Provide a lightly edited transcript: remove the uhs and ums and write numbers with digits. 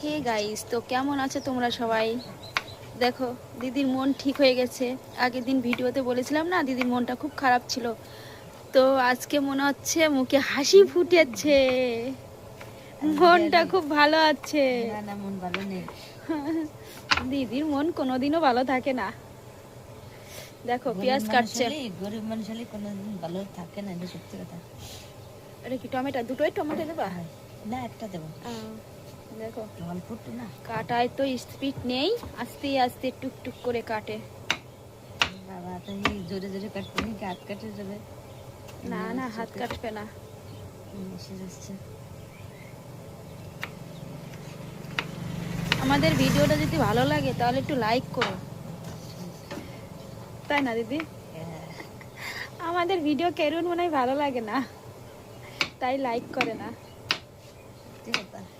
Hey guys, তো কেমন আছো তোমরা সবাই? দেখো, দিদির মন ঠিক হয়ে গেছে। আগের দিন ভিডিওতে বলেছিলাম না, দিদির মনটা খুব খারাপ ছিল। তো আজকে মনে হচ্ছে মুখে হাসি ফুটেছে, মনটা খুব ভালো আছে। না না, মন ভালো নেই। দিদির মন কোনোদিনও ভালো থাকে না। দেখো পেঁয়াজ কাটছে। গরিব মানুষ হলে কোনোদিন ভালো থাকে না, এটা সত্যি কথা। এটা কি টমেটো? দুটোই টমেটো দেবা? না, একটা দেবো। দেখো অল্প একটু না, কাটায় তো স্পিড নেই, আস্তে আস্তে টুকটুক করে কাটে। বাবা তাই জোরে জোরে কাটতে নাকি হাত কাটে যাবে? না না, হাত কাটবে না। এসে যাচ্ছে। আমাদের ভিডিওটা যদি ভালো লাগে তাহলে একটু লাইক করো, তাই না দিদি? আমাদের ভিডিও কেরুন মনে হয় ভালো লাগে না, তাই লাইক করে না। ঠিক আছে।